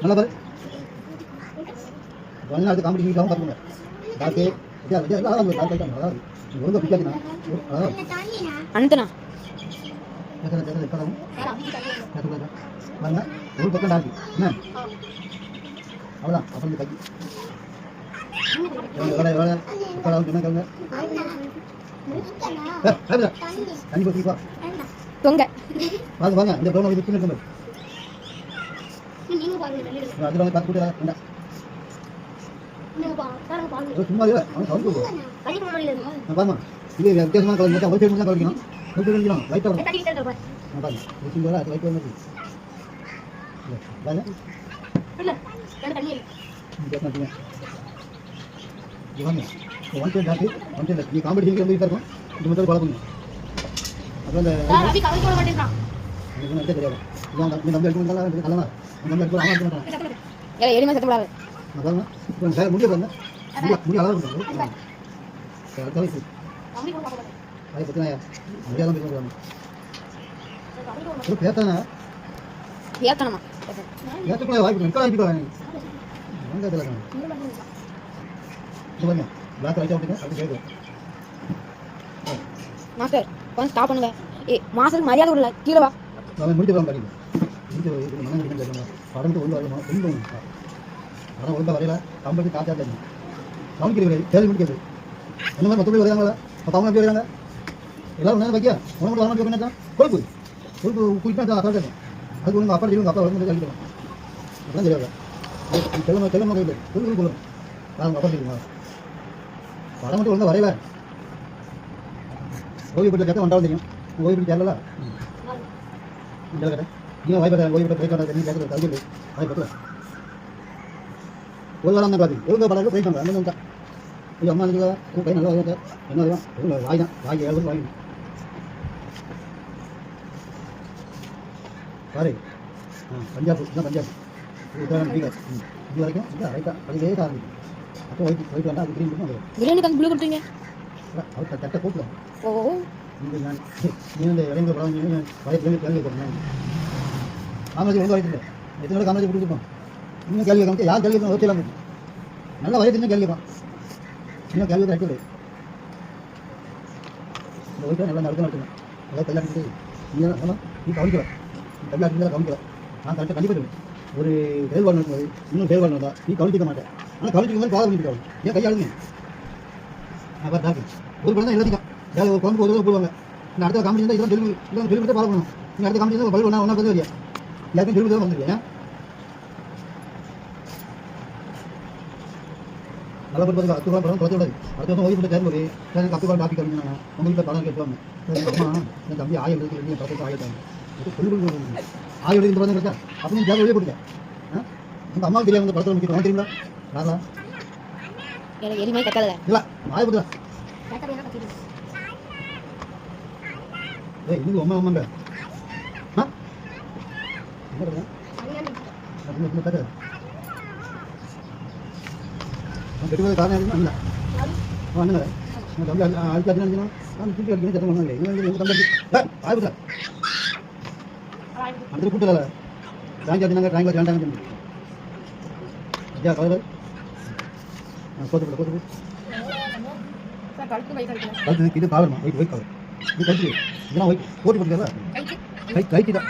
நல்லா பாரு. அது காமெடி வீட்டில் பார்த்துங்க. டாக்டே ஒழுங்காக பிடிக்காதுண்ணா. அனுத்தனா வாங்க ஒரு பக்கம் டாக்கு என்ன அவ்வளோதான். அப்புறம் இந்த கை தண்ணி பற்றிப்பா தொங்க வாங்க வாங்க இந்த ப்ரௌன் இது பின்னாடி அதில் பார்த்து கூட்டா சும்மா இல்லை அவன் சவுண்ட் பாருமா. இது வித்தியாசமான கலர் ஒரு பேர் தான் கலக்கணும். ஒரு பேர் கழிக்கணும் லைட்டாக வரும் பாருங்க. அது லைட்டாக வந்து வாங்க வாங்க ஒன் டைம் டாக்கு ஒன் டைம் நீ காமெடி வந்து இருக்கும். இது மட்டும் ஃபாலோ பண்ணுங்க. அப்புறம் அந்த தெரியாது நீ நம்ம எடுக்க மாட்டாங்க கலனா நம்ம எடுக்க அவன் எடுக்க மாட்டான். எளிமையாக சத்தப்படாது பாருங்க இப்போ சார் முடிய பாருங்க முடிய அளவு பண்ணுறாங்க. அதை பற்றினா முடியாதான் பேசுவாங்க. பேத்தானா ஏத்தனமா ஏற்றக்கூடாது வாய்ப்பு எங்கே வாய்ப்பிக்கலாம் எங்கே இதில் இது பாருங்க பிளாக் லைட்டாக விட்டுங்க அப்படி கேட்கும். மாஸ்டர் கொஞ்சம் ஸ்டாப் பண்ணுங்க. மாஸ்டருக்கு மரியாதை விடல கீழே வா. அவன் முடிச்சு தான் படிக்கும் முடிச்சு மனம் கேட்கணும். படம் ஒழுங்கு வரணும் ஒழுங்கு படம் ஒழுங்காக வரையில கம்பெனி காற்றா தெரியும் கவனிக்கிறது கேள்வி முடிக்கிறது என்ன மாதிரி மொத்தம் வருவாங்களா அவங்க எப்படி வருவாங்க எல்லாரும் ஒன்றா வைக்க உணவு வரணும் என்ன கொழுப்பு கொழுப்பு குயிட்டாக அக்கா அதுக்கு ஒன்று அப்பா செய்வாங்க அப்பா வந்து கழிக்கலாம் அதெல்லாம் தெரியாது. கிளம்ப கிளம்ப கையில் கொழுப்பு கொள்ளும் அவங்க அப்பா செய்வாங்க படம் மட்டும் ஒழுங்காக வரையில ஓய்வு பெற்ற கேட்ட வந்தாலும் தெரியும். ஓய்வு பெற்று கேட்கல கேட்கறேன் நீங்கள் வாய்ப்பு ஓய்வு பெற்ற கேட்க நீங்கள் கேட்கறது கல்வி அதை பற்றி ஒழுங்காக தான் பார்த்து ஒழுங்காக படம் ட்ரை பண்ணுறேன் அந்த தான் இது அம்மா உன் கை நல்லா வாங்க என்ன தான் வாய் தான் வாங்கி 7 வாங்கி பாரு பஞ்சாப் தான் பஞ்சாப் உத்தரகாண்ட் பீகார் இது வரைக்கும் இல்லை ரைட்டாக அது லேட்டாக ஆரம்பிக்கும். அப்போ ஒயிட் வந்தால் அது கிரீன் இருக்கும் அது பிரியாணிக்கு அந்த ப்ளூ கொடுத்தீங்க அவர் தட்டை போட்டுலாம். ஓ இந்த நான் நீ இந்த இளைஞர் படம் வயது கேள்வி போட்டேன் காமராஜ் ஒழுங்காக வயது எத்தனை நாள் காமராஜ் கொடுத்துருப்போம். இன்னும் கேள்வி வைக்க யார் கேள்வி வச்சுலாம் நல்லா வயது இன்னும் கேள்வி வைப்பான். இன்னும் கேள்வி வைக்க இல்லை இந்த வயசில் நல்லா நடக்கணும் அதாவது கல்யாணத்துக்கு நீ தான் நீ கவனிக்கல கல்யாணத்துக்கு கவனிக்கல நான் கரெக்டாக கண்டிப்பாக ஒரு செயல்பாடு நடக்கும்போது இன்னும் செயல்பாடு நடந்தா நீ கவனிக்க மாட்டேன். ஆனால் கவனிக்கும் போது ஃபாலோ பண்ணிட்டு ஏன் கையாளுங்க நான் பார்த்து ஒரு படம் தான் எல்லாத்தையும் வேலை ஒரு குழம்பு ஒரு போடுவாங்க. இந்த அடுத்த காமெடி இருந்தால் இதெல்லாம் தெலுங்கு இதெல்லாம் தெலுங்கு ஃபாலோ பண்ணணும். நீங்கள் அடுத்த காமெடி இருந்தால் பல் ஒன்றா பார்த்து வரியா எல்லாத்தையும் தெலுங்கு தான் வந்துருக்கேன். நல்லா போட்டு பார்த்து அத்துக்கான படம் குறைச்ச விடாது. அடுத்த வருஷம் ஓய்வு தேர்வு ஒரு அத்துக்கான டாபிக் அப்படின்னா உங்கள் வீட்டில் படம் கேட்பாங்க. அம்மா என் தம்பி ஆயில் இருக்கு படத்துக்கு ஆயிட்டாங்க ஆயில் இந்த படம் இருக்கா அப்படின்னு தேவை வெளியே போட்டுட்டேன். உங்கள் அம்மாவுக்கு தெரியாமல் படத்தில் முக்கியம் தெரியுங்களா நாளா எனக்கு எளிமையாக கட்டலை இல்லை ஆய போட்டுல ஏய் இன்னும் அம்மா அம்மாங்க என்ன பண்ணுங்க கட்டு கெட்டுவது காரணம் இல்லை பண்ணுங்க தம்பி அழுத்தி அடிக்கணும் நான் கூட்டி அடிக்கணும் சட்டம் பண்ணாங்க எங்கள் தம்பி ஆயிடுச்சா அடுத்து கூட்டல ட்ராயிங் அடினாங்க ட்ராயிங் வேண்டாங்க ஐயா கலர் கோத்து கழுத்து இது காலமா ஒயிட் ஒயிட் கலர் இது கழுத்து இதெல்லாம் ஒயிட் போட்டு போட்டுக்கல கைட்டு தான்